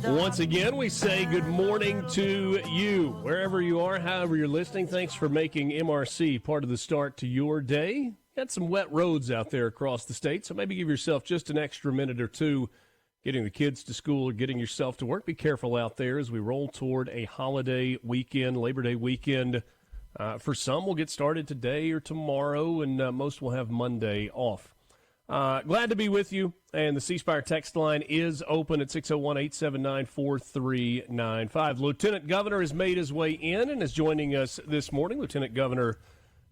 Once again, we say good morning to you. Wherever you are, however you're listening, thanks for making MRC part of the start to your day. Got some wet roads out there across the state, so maybe give yourself just an extra minute or two getting the kids to school or getting yourself to work. Be careful out there as we roll toward a holiday weekend, Labor Day weekend. For some, we'll get started today or tomorrow, and most will have Monday off. Glad to be with you, and the C Spire text line is open at 601-879-4395. Lieutenant Governor has made his way in and is joining us this morning. Lieutenant Governor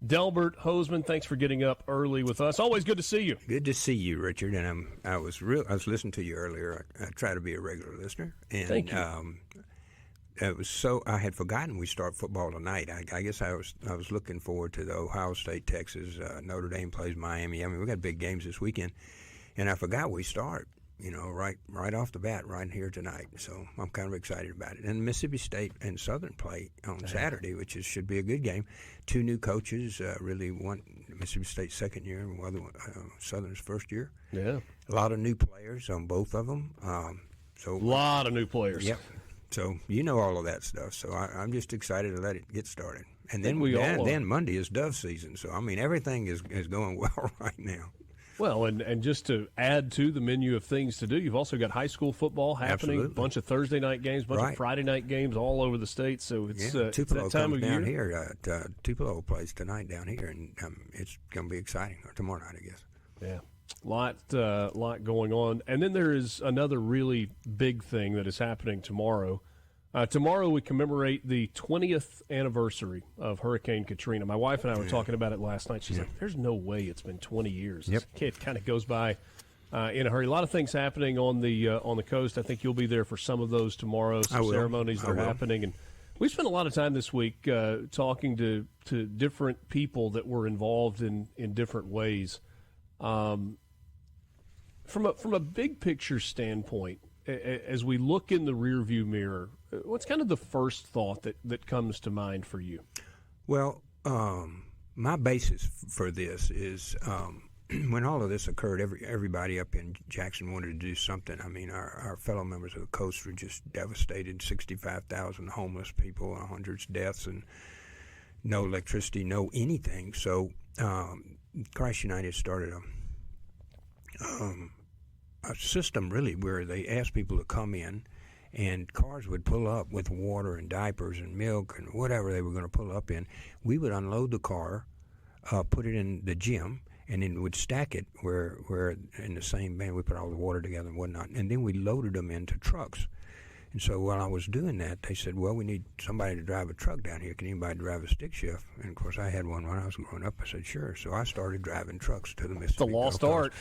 Delbert Hosemann, thanks for getting up early with us. Always good to see you. Good to see you, Richard. And I was listening to you earlier. I try to be a regular listener. And, thank you. I had forgotten we start football tonight. I guess I was looking forward to the Ohio State, Texas, Notre Dame plays Miami. I mean, we got big games this weekend, and I forgot we start. Right off the bat, right here tonight. So I'm kind of excited about it. And Mississippi State and Southern play on Saturday, which should be a good game. Two new coaches, really one Mississippi State's second year, and one Southern's first year. Yeah, a lot of new players on both of them. A lot of new players. Yep. So you know all of that stuff. So I'm just excited to let it get started. And then then Monday is dove season. So I mean everything is going well right now. Well, and just to add to the menu of things to do, you've also got high school football happening, a bunch of Thursday night games, a bunch of Friday night games all over the state. So it's Tupelo that time of down year. Here. Tupelo plays tonight down here, and it's going to be exciting. Or tomorrow night, I guess. Yeah, lot going on. And then there is another really big thing that is happening tomorrow. Tomorrow we commemorate the 20th anniversary of Hurricane Katrina. My wife and I were talking about it last night. She's like, there's no way it's been 20 years. Yep. It kind of goes by in a hurry. A lot of things happening on the coast. I think you'll be there for some of those tomorrow, some ceremonies that are happening. And we spent a lot of time this week talking to different people that were involved in different ways. From a big picture standpoint, as we look in the rearview mirror, what's kind of the first thought that comes to mind for you? Well, my basis for this is when all of this occurred, everybody up in Jackson wanted to do something. I mean, our fellow members of the coast were just devastated. 65,000 homeless people, hundreds deaths, and no electricity, no anything. So Christ United started a system really where they asked people to come in, and cars would pull up with water and diapers and milk and whatever they were going to pull up in. We would unload the car, put it in the gym, and then would stack it where in the same van we put all the water together and whatnot, and then we loaded them into trucks. And so while I was doing that, they said, well, we need somebody to drive a truck down here. Can anybody drive a stick shift? And, of course, I had one when I was growing up. I said, sure. So I started driving trucks to the Mississippi. It's a lost art.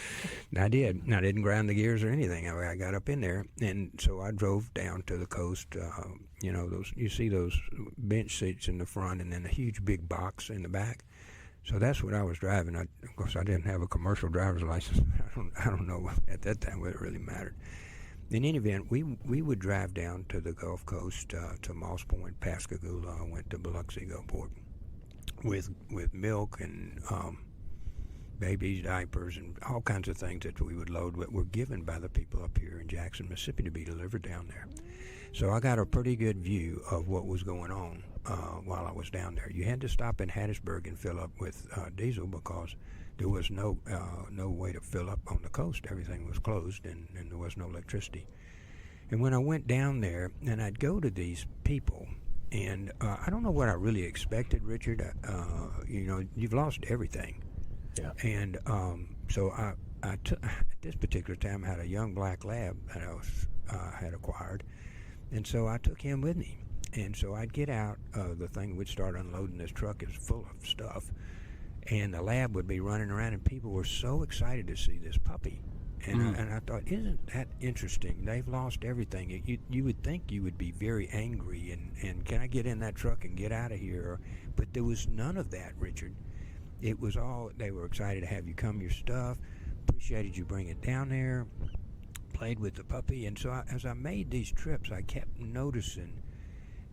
And I did. And I didn't grind the gears or anything. I got up in there. And so I drove down to the coast. You see those bench seats in the front and then a huge big box in the back. So that's what I was driving. Of course, I didn't have a commercial driver's license. I don't know at that time whether it really mattered. In any event, we would drive down to the Gulf Coast, to Moss Point, Pascagoula. I went to Biloxi Gulfport with milk and babies' diapers and all kinds of things that we would load that were given by the people up here in Jackson, Mississippi, to be delivered down there. So I got a pretty good view of what was going on while I was down there. You had to stop in Hattiesburg and fill up with diesel because there was no way to fill up on the coast. Everything was closed, and there was no electricity. And when I went down there, and I'd go to these people, and I don't know what I really expected, Richard. You've lost everything. Yeah. And so I took, at this particular time, I had a young black lab that I had acquired, and so I took him with me. And so I'd get out the thing, we'd start unloading this truck. It was full of stuff. And the lab would be running around, and people were so excited to see this puppy. And I thought, isn't that interesting? They've lost everything. You would think you would be very angry and can I get in that truck and get out of here? But there was none of that, Richard. It was all, they were excited to have you come your stuff, appreciated you bring it down there, played with the puppy. And so as I made these trips, I kept noticing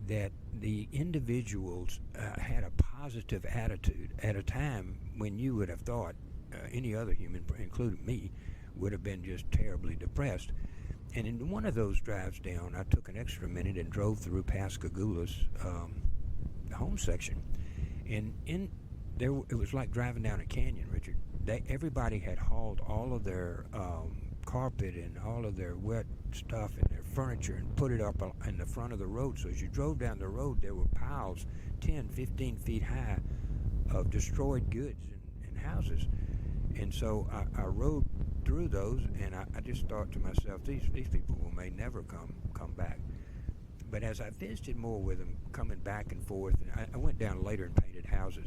that the individuals had a positive attitude at a time when you would have thought any other human, including me, would have been just terribly depressed. And in one of those drives down, I took an extra minute and drove through Pascagoula's home section. And in there, it was like driving down a canyon, Richard. Everybody had hauled all of their carpet and all of their wet stuff and their furniture and put it up in the front of the road. So as you drove down the road, there were piles 10, 15 feet high of destroyed goods and houses. And so I rode through those, and I just thought to myself, these people may never come back. But as I visited more with them, coming back and forth, and I went down later and painted houses.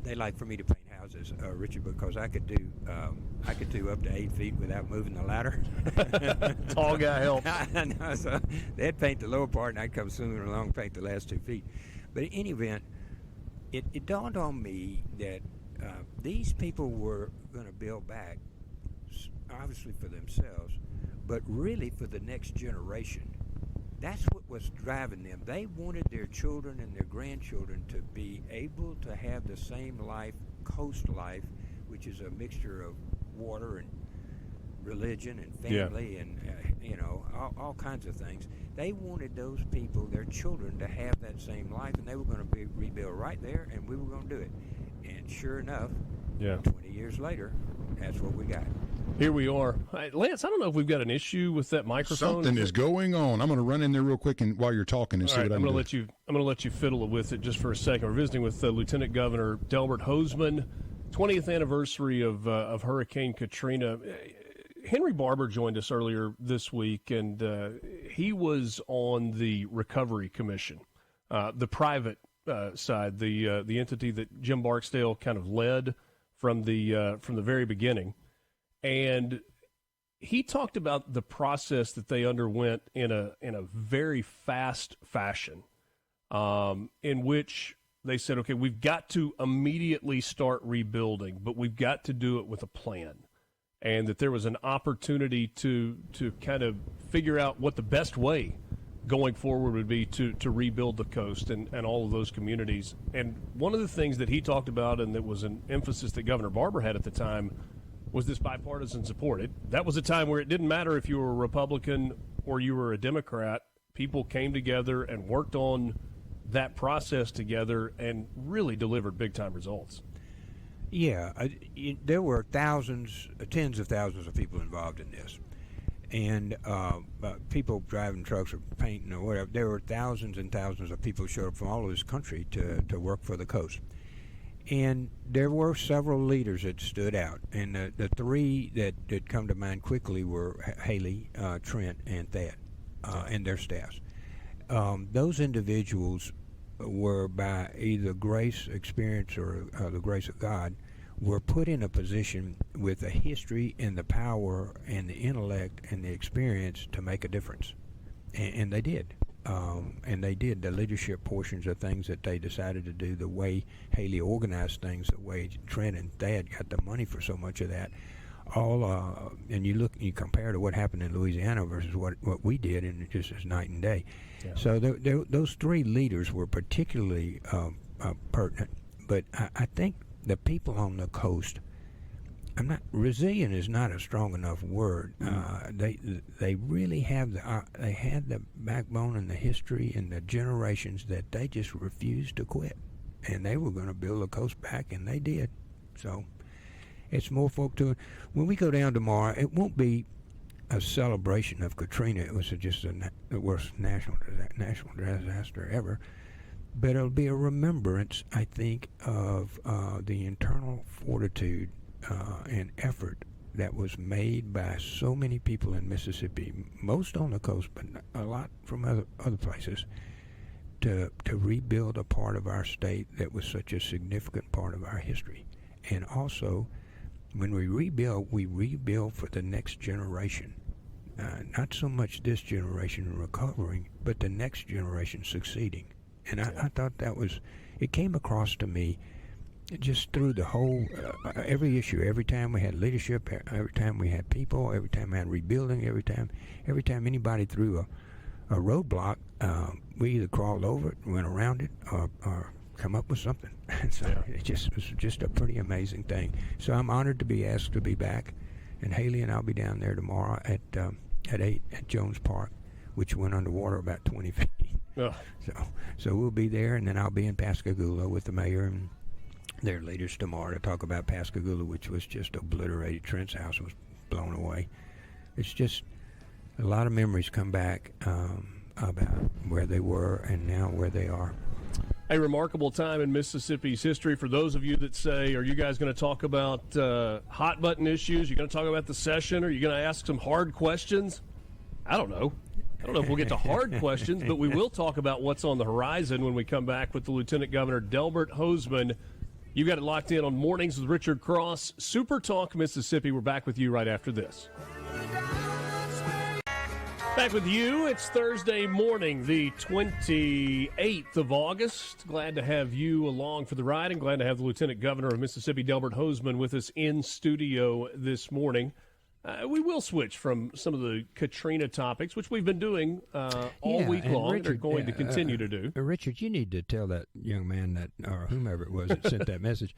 They like for me to paint houses, Richard, because I could do up to 8 feet without moving the ladder. Tall guy help. I know, so they'd paint the lower part, and I'd come swimming along and paint the last 2 feet. But in any event, it dawned on me that these people were going to build back, obviously for themselves, but really for the next generation. That's what was driving them. They wanted their children and their grandchildren to be able to have the same life, coast life, which is a mixture of water and religion and family and all kinds of things. They wanted those people, their children, to have that same life, and they were going to rebuild right there, and we were going to do it. And sure enough, 20 years later, that's what we got. Here we are. Lance, I don't know if we've got an issue with that microphone. Something is going on. I'm going to run in there real quick and while you're talking and see what I'm going to I'm going to let you fiddle with it just for a second. We're visiting with Lieutenant Governor Delbert Hosemann, 20th anniversary of Hurricane Katrina. Henry Barber joined us earlier this week, and he was on the Recovery Commission, the private side, the entity that Jim Barksdale kind of led from the very beginning. And he talked about the process that they underwent in a very fast fashion, in which they said, okay, we've got to immediately start rebuilding, but we've got to do it with a plan. And that there was an opportunity to kind of figure out what the best way going forward would be to rebuild the coast and all of those communities. And one of the things that he talked about, and that was an emphasis that Governor Barber had at the time, was this bipartisan support. That was a time where it didn't matter if you were a Republican or you were a Democrat. People came together and worked on that process together and really delivered big-time results. Yeah, there were thousands, tens of thousands of people involved in this. And people driving trucks or painting or whatever. There were thousands and thousands of people who showed up from all over this country to work for the coast. And there were several leaders that stood out. And the three that come to mind quickly were Haley, Trent, and Thad, and their staffs. Those individuals were, by either grace, experience, or the grace of God, were put in a position with the history and the power and the intellect and the experience to make a difference. And they did. And they did the leadership portions of things that they decided to do, the way Haley organized things, the way Trent and Thad got the money for so much of that. And you compare to what happened in Louisiana versus what we did, and it just is night and day. Yeah. So those three leaders were particularly pertinent. But I think the people on the coast, resilient is not a strong enough word. They really have they had the backbone and the history and the generations that they just refused to quit, and they were going to build the coast back, and they did. So it's more folk to it. When we go down tomorrow, it won't be a celebration of Katrina. It was just the worst national disaster ever. But it'll be a remembrance, I think, of the internal fortitude and effort that was made by so many people in Mississippi, most on the coast, but a lot from other places, to rebuild a part of our state that was such a significant part of our history. And also, when we rebuild for the next generation. Not so much this generation recovering, but the next generation succeeding. And I thought it came across to me just through the whole, every issue, every time we had leadership, every time we had people, every time we had rebuilding, every time anybody threw a roadblock, we either crawled over it, went around it, or come up with something. And so it was just a pretty amazing thing. So I'm honored to be asked to be back And Haley and I'll be down there tomorrow at 8 at Jones Park, which went underwater about 20 feet. Oh. So we'll be there, and then I'll be in Pascagoula with the mayor and their leaders tomorrow to talk about Pascagoula, which was just obliterated. Trent's house was blown away. It's just a lot of memories come back about where they were and now where they are. A remarkable time in Mississippi's history. For those of you that say, are you guys going to talk about hot button issues? You're going to talk about the session? Are you going to ask some hard questions? I don't know. I don't know if we'll get to hard questions, but we will talk about what's on the horizon when we come back with the Lieutenant Governor Delbert Hosemann. You've got it locked in on Mornings with Richard Cross. Super Talk Mississippi. We're back with you right after this. Back with you. It's Thursday morning, the 28th of August. Glad to have you along for the ride, and glad to have the Lieutenant Governor of Mississippi, Delbert Hosemann, with us in studio this morning. We will switch from some of the Katrina topics, which we've been doing all week long, Richard, and are going to continue to do. Richard, you need to tell that young man that, or whomever it was that sent that message,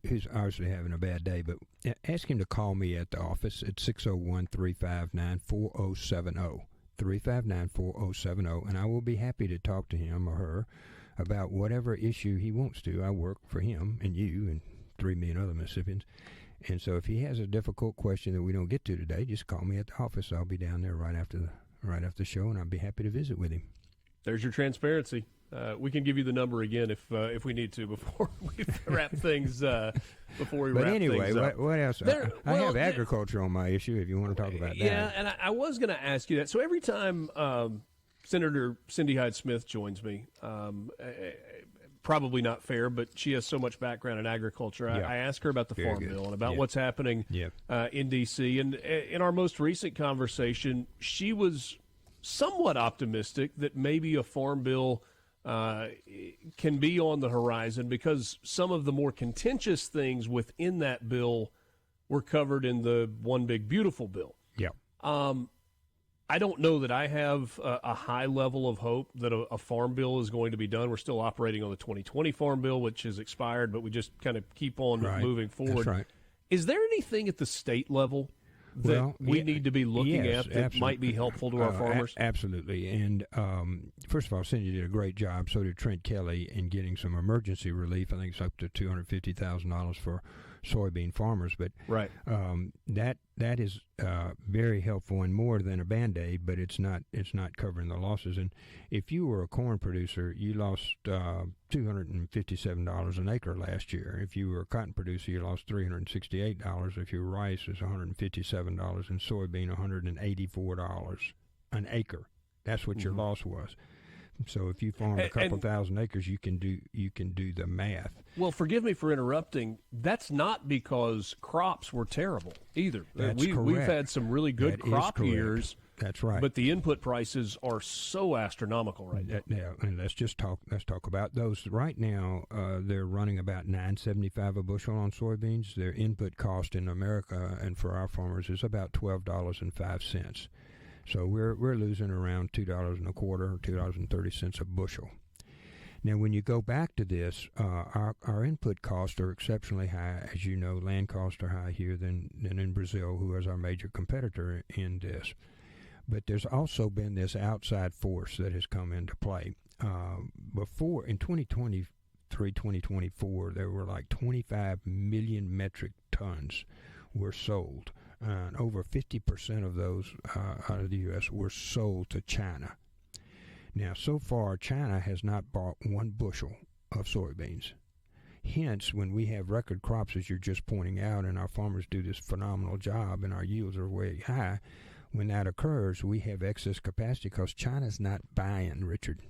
who's obviously having a bad day, but ask him to call me at the office at 601-359-4070. 359-4070, and I will be happy to talk to him or her about whatever issue he wants to. I work for him and you and 3 million other Mississippians. And so if he has a difficult question that we don't get to today, just call me at the office. I'll be down there right after the show, and I'll be happy to visit with him. There's your transparency. We can give you the number again if we need to before we wrap things up. But anyway, what else? I have agriculture on my issue if you want to talk about that. Yeah, and I was going to ask you that. So every time Senator Cindy Hyde-Smith joins me, probably not fair, but she has so much background in agriculture. I ask her about the Farm Bill and about what's happening in D.C. And in our most recent conversation, she was somewhat optimistic that maybe a Farm Bill can be on the horizon because some of the more contentious things within that bill were covered in the One Big Beautiful Bill. Yeah. I don't know that I have a high level of hope that a farm bill is going to be done. We're still operating on the 2020 Farm Bill, which is expired, but we just kind of keep on moving forward. That's right. Is there anything at the state level that we need to be looking at that might be helpful to our farmers? Absolutely. And first of all, Cindy did a great job. So did Trent Kelly in getting some emergency relief. I think it's up to $250,000 for soybean farmers. But that is very helpful and more than a Band-Aid, but it's not covering the losses. And if you were a corn producer, you lost $257 an acre last year. If you were a cotton producer, you lost $368. If you were rice, it's $157, and soybean $184 an acre. That's what your loss was. So if you farm a couple thousand acres, you can do the math. Well, forgive me for interrupting. That's not because crops were terrible either. That's correct. We've had some really good crop years. That's right. But the input prices are so astronomical right now. Yeah, and let's talk about those. Right now, they're running about $9.75 a bushel on soybeans. Their input cost in America and for our farmers is about $12.05. So we're losing around $2.25 or $2.30 a bushel. Now, when you go back to this, our input costs are exceptionally high. As you know, land costs are high here than in Brazil, who is our major competitor in this. But there's also been this outside force that has come into play. Before, in 2023, 2024, there were like 25 million metric tons were sold. And over 50% of those out of the U.S. were sold to China. Now, so far, China has not bought one bushel of soybeans. Hence, when we have record crops, as you're just pointing out, and our farmers do this phenomenal job and our yields are way high, when that occurs, we have excess capacity because China's not buying, Richard.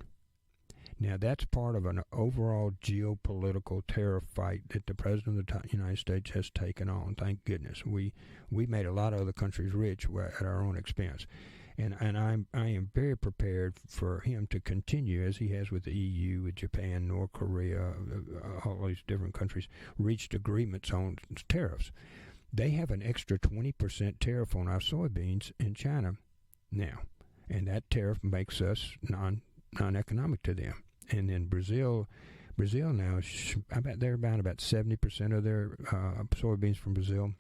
Now, that's part of an overall geopolitical tariff fight that the President of the United States has taken on. Thank goodness. We made a lot of other countries rich at our own expense. And I am very prepared for him to continue, as he has with the EU, with Japan, North Korea, all these different countries, reached agreements on tariffs. They have an extra 20% tariff on our soybeans in China now. And that tariff makes us non-economic to them. And then Brazil now, I bet they're about 70% of their soybeans from Brazil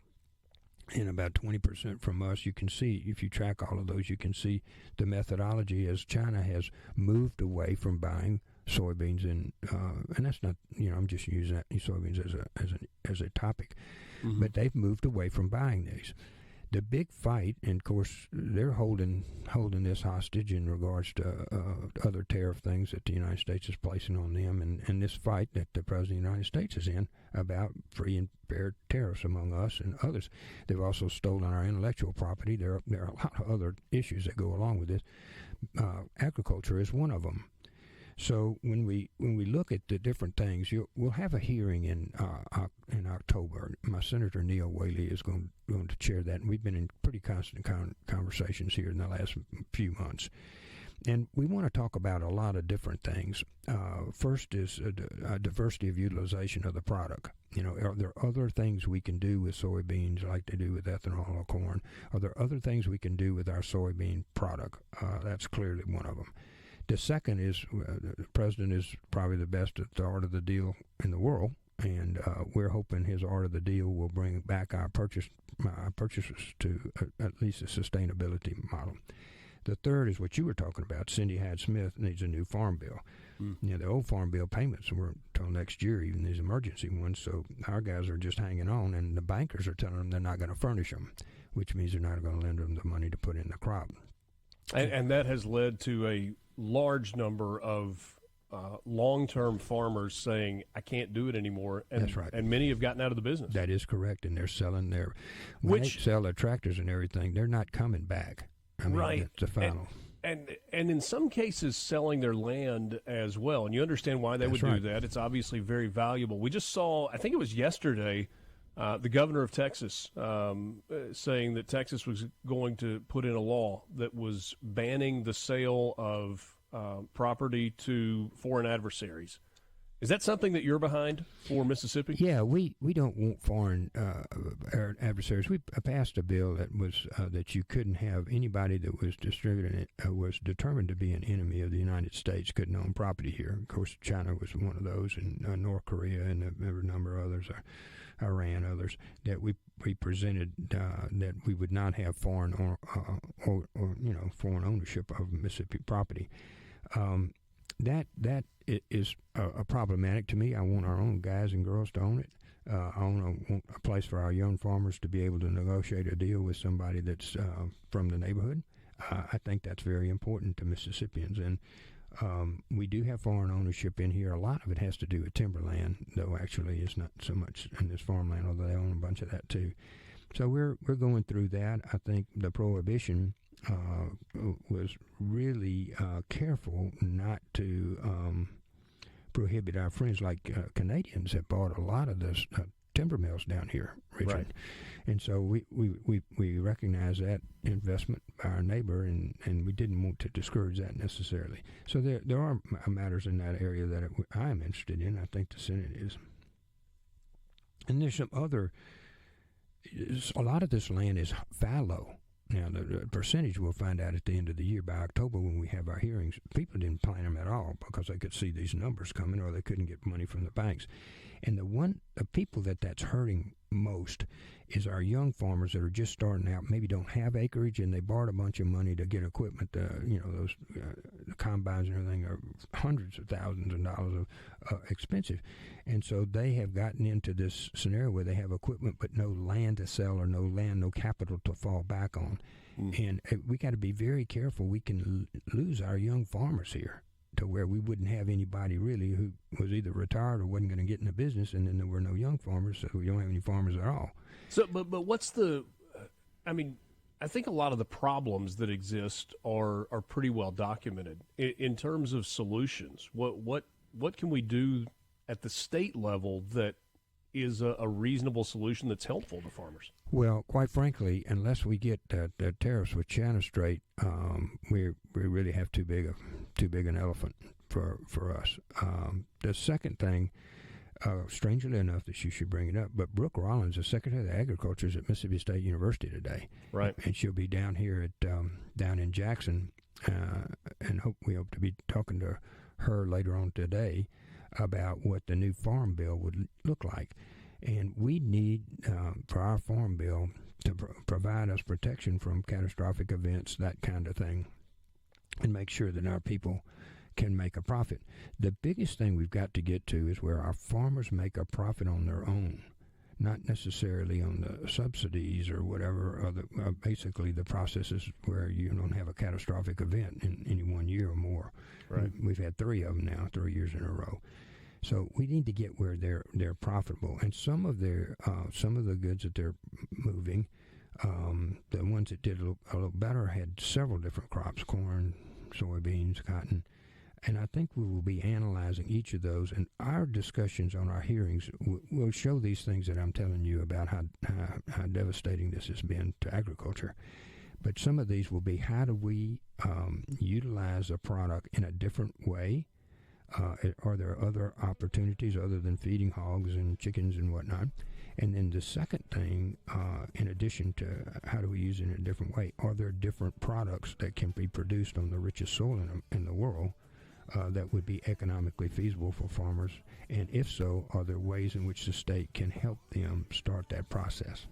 and about 20% from us. You can see, if you track all of those, you can see the methodology as China has moved away from buying soybeans, and that's not, I'm just using that soybeans as a topic, but they've moved away from buying these. The big fight, and of course they're holding this hostage in regards to other tariff things that the United States is placing on them, and this fight that the President of the United States is in about free and fair tariffs among us and others. They've also stolen our intellectual property. There are a lot of other issues that go along with this. Agriculture is one of them. So when we look at the different things, we'll have a hearing in October. My Senator Neil Whaley is going to chair that, and we've been in pretty constant conversations here in the last few months. And we want to talk about a lot of different things. First is a diversity of utilization of the product. Are there other things we can do with soybeans like they do with ethanol or corn? Are there other things we can do with our soybean product? That's clearly one of them. The second is the president is probably the best at the art of the deal in the world, and we're hoping his art of the deal will bring back our purchasers to at least a sustainability model. The third is what you were talking about. Cindy Hyde-Smith needs a new farm bill. The old farm bill payments weren't until next year, even these emergency ones, so our guys are just hanging on, and the bankers are telling them they're not going to furnish them, which means they're not going to lend them the money to put in the crop. And that has led to a large number of long-term farmers saying, I can't do it anymore. And, that's right. And many have gotten out of the business. That is correct, and they're selling when they sell their tractors and everything, they're not coming back. Right. That's the final. And in some cases, selling their land as well. And you understand why they would do that. It's obviously very valuable. We just saw, I think it was yesterday, the governor of Texas saying that Texas was going to put in a law that was banning the sale of property to foreign adversaries. Is that something that you're behind for Mississippi? Yeah, we don't want foreign adversaries. We passed a bill that was that you couldn't have anybody that was distributing it was determined to be an enemy of the United States couldn't own property here. Of course, China was one of those, and North Korea, and there were a number of others, Iran, others that we presented that we would not have foreign foreign ownership of Mississippi property. That is problematic to me. I want our own guys and girls to own it. I want a place for our young farmers to be able to negotiate a deal with somebody that's from the neighborhood. I think that's very important to Mississippians. And we do have foreign ownership in here. A lot of it has to do with timberland, though actually it's not so much in this farmland, although they own a bunch of that too. So we're going through that. I think the prohibition was really careful not to prohibit our friends like Canadians that bought a lot of this timber mills down here, Richard. Right. And so we recognize that investment by our neighbor, and we didn't want to discourage that necessarily. So there are matters in that area that I'm interested in. I think the Senate is. And there's some other, a lot of this land is fallow. Now, the percentage we'll find out at the end of the year by October when we have our hearings. People didn't plan them at all because they could see these numbers coming or they couldn't get money from the banks. And the people that's hurting most is our young farmers that are just starting out, maybe don't have acreage, and they borrowed a bunch of money to get equipment. Those the combines and everything are hundreds of thousands of dollars of expensive. And so they have gotten into this scenario where they have equipment but no land to sell or no capital to fall back on. And we got to be very careful. We can lose our young farmers here to where we wouldn't have anybody really who was either retired or wasn't going to get in the business, and then there were no young farmers, so we don't have any farmers at all. So, but what's the? I think a lot of the problems that exist are pretty well documented in terms of solutions. What can we do at the state level that is a reasonable solution that's helpful to farmers? Well, quite frankly, unless we get the tariffs with China straight, we really have too big an elephant for us. The second thing, strangely enough, that you should bring it up, but Brooke Rollins, the Secretary of Agriculture, is at Mississippi State University today. Right. And she'll be down here at down in Jackson, and we hope to be talking to her later on today about what the new farm bill would look like. And we need, for our farm bill, provide us protection from catastrophic events, that kind of thing, and make sure that our people can make a profit. The biggest thing we've got to get to is where our farmers make a profit on their own, not necessarily on the subsidies or whatever, or basically the processes where you don't have a catastrophic event in any 1 year or more. Right. We've had 3 of them now, 3 years in a row. So we need to get where they're profitable, and some of the goods that they're moving, the ones that did a little better had several different crops: corn, soybeans, cotton. And I think we will be analyzing each of those, and our discussions on our hearings will show these things that I'm telling you about how devastating this has been to agriculture. But some of these will be, how do we utilize a product in a different way? Are there other opportunities other than feeding hogs and chickens and whatnot? And then the second thing, in addition to how do we use it in a different way, are there different products that can be produced on the richest soil in the world that would be economically feasible for farmers? And if so, are there ways in which the state can help them start that process?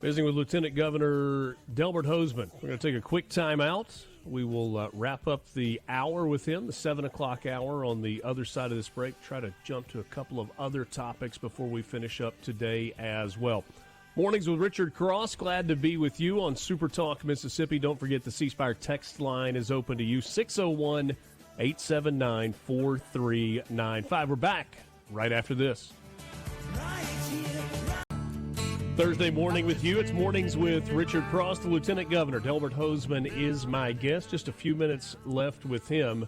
Visiting with Lieutenant Governor Delbert Hosemann. We're going to take a quick time out. We will wrap up the hour with him, the 7 o'clock hour, on the other side of this break. Try to jump to a couple of other topics before we finish up today as well. Mornings with Richard Cross. Glad to be with you on SuperTalk Mississippi. Don't forget the C Spire text line is open to you, 601-879-4395. We're back right after this. Thursday morning with you. It's Mornings with Richard Cross. The Lieutenant Governor, Delbert Hosemann, is my guest. Just a few minutes left with him.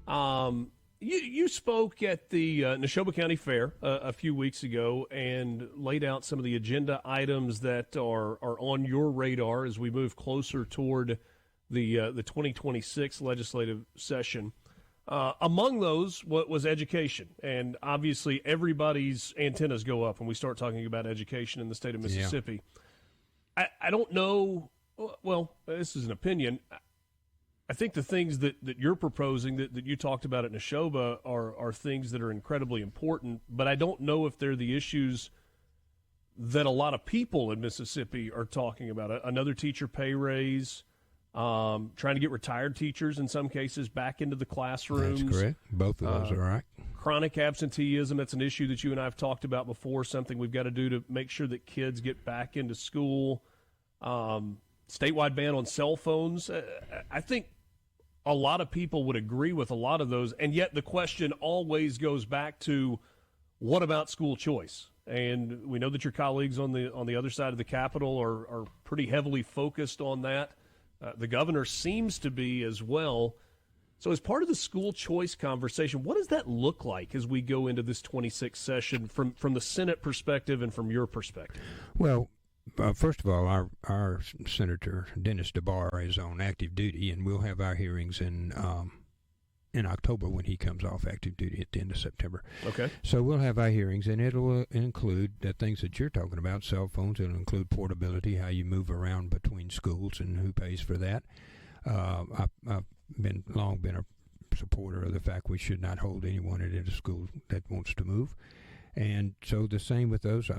You spoke at the Neshoba County Fair a few weeks ago and laid out some of the agenda items that are on your radar as we move closer toward the 2026 legislative session. Among those was education, and obviously everybody's antennas go up when we start talking about education in the state of Mississippi. Yeah. I don't know, well, this is an opinion. I think the things that you're proposing that you talked about at Neshoba are things that are incredibly important, but I don't know if they're the issues that a lot of people in Mississippi are talking about. Another teacher pay raise, trying to get retired teachers in some cases back into the classrooms. That's correct. Both of those are right. Chronic absenteeism, that's an issue that you and I have talked about before, something we've got to do to make sure that kids get back into school. Statewide ban on cell phones. I think a lot of people would agree with a lot of those, and yet the question always goes back to, what about school choice? And we know that your colleagues on the other side of the Capitol are pretty heavily focused on that. The governor seems to be as well. So as part of the school choice conversation, what does that look like as we go into this 26th session from the Senate perspective and from your perspective? Well, first of all, our Senator Dennis DeBar is on active duty, and we'll have our hearings in October when he comes off active duty at the end of September. Okay. So we'll have our hearings, and it'll include the things that you're talking about, cell phones. It'll include portability, how you move around between schools and who pays for that. I've long been a supporter of the fact we should not hold anyone at a school that wants to move. And so the same with those.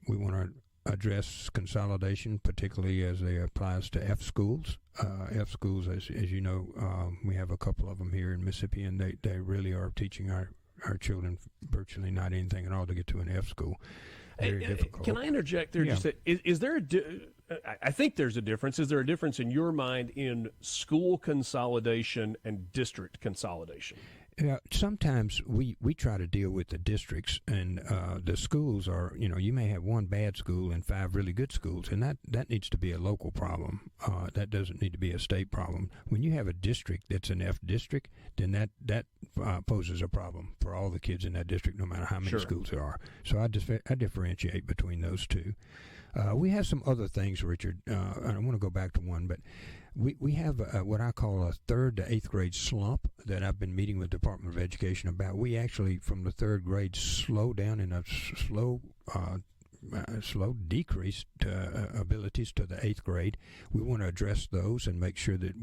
We want to address consolidation, particularly as it applies to F schools. F schools, as you know, we have a couple of them here in Mississippi, and they really are teaching our children virtually not anything at all to get to an F school. Very difficult. Can I interject there? Yeah. Just is there I think there's a difference. Is there a difference in your mind in school consolidation and district consolidation? Yeah, sometimes we try to deal with the districts, and the schools are, you may have one bad school and 5 really good schools, and that needs to be a local problem. That doesn't need to be a state problem. When you have a district that's an F district, then that poses a problem for all the kids in that district, no matter how many schools there are. So I differentiate between those two. We have some other things, Richard. I want to go back to one, but we have what I call a 3rd to 8th grade slump that I've been meeting with the Department of Education about. We actually, from the 3rd grade, slow down in a slow decrease to abilities to the 8th grade. We want to address those and make sure that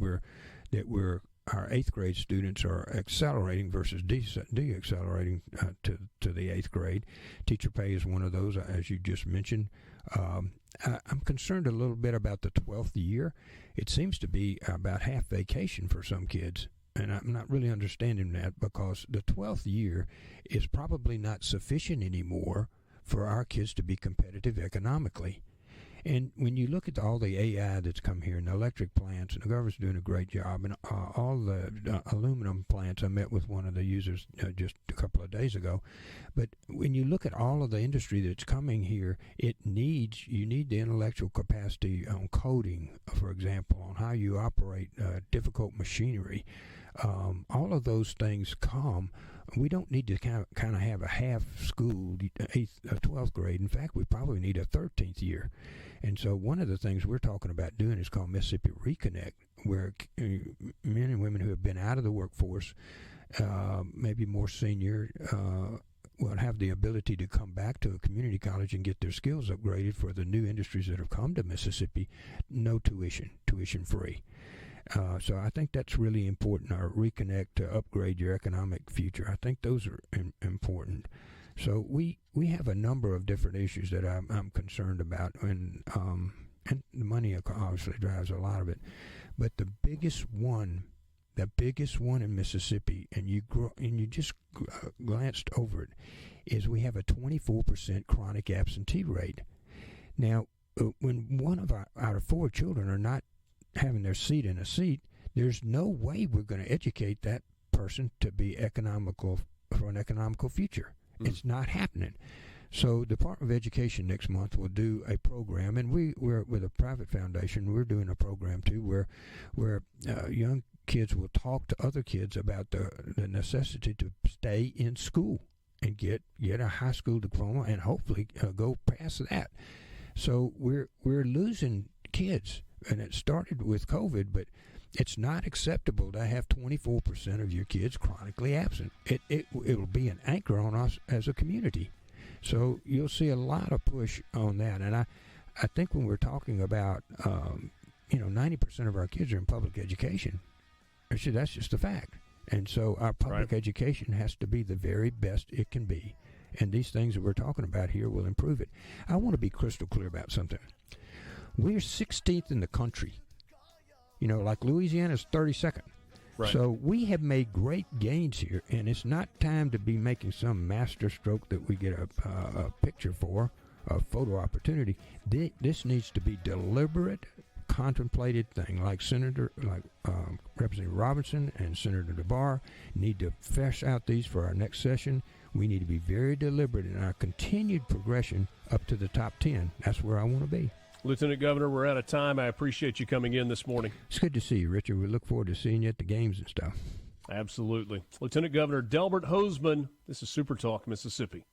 our 8th grade students are accelerating versus deaccelerating to the 8th grade. Teacher pay is one of those, as you just mentioned. I'm concerned a little bit about the 12th year. It seems to be about half vacation for some kids. And I'm not really understanding that, because the 12th year is probably not sufficient anymore for our kids to be competitive economically. And when you look at all the AI that's come here, and the electric plants, and the government's doing a great job, and all the aluminum plants, I met with one of the users just a couple of days ago. But when you look at all of the industry that's coming here, you need the intellectual capacity on coding, for example, on how you operate difficult machinery. All of those things come. We don't need to kind of have a half-school 12th grade. In fact, we probably need a 13th year. And so one of the things we're talking about doing is called Mississippi Reconnect, where men and women who have been out of the workforce, maybe more senior, will have the ability to come back to a community college and get their skills upgraded for the new industries that have come to Mississippi. No tuition free. So I think that's really important, our reconnect to upgrade your economic future. I think those are important. So we have a number of different issues that I'm concerned about, and the money obviously drives a lot of it. But the biggest one in Mississippi, and you just glanced over it, is we have a 24% chronic absentee rate. Now, when one out of 4 children are not having their seat in a seat, there's no way we're going to educate that person to be economical for an economical future. It's not happening. So the Department of Education next month will do a program, and we're with a private foundation. We're doing a program too, where young kids will talk to other kids about the necessity to stay in school and get a high school diploma, and hopefully go past that. So we're losing kids. And it started with COVID, but it's not acceptable to have 24% of your kids chronically absent. It'll be an anchor on us as a community. So you'll see a lot of push on that. And I think when we're talking about, 90% of our kids are in public education, that's just a fact. And so our public education has to be the very best it can be. And these things that we're talking about here will improve it. I want to be crystal clear about something. We're 16th in the country. Like Louisiana's 32nd. Right. So we have made great gains here, and it's not time to be making some master stroke that we get a picture for, a photo opportunity. This needs to be deliberate, contemplated thing, like Representative Robinson and Senator DeBar need to flesh out these for our next session. We need to be very deliberate in our continued progression up to the top 10. That's where I want to be. Lieutenant Governor, we're out of time. I appreciate you coming in this morning. It's good to see you, Richard. We look forward to seeing you at the games and stuff. Absolutely. Lieutenant Governor Delbert Hosemann, this is SuperTalk, Mississippi.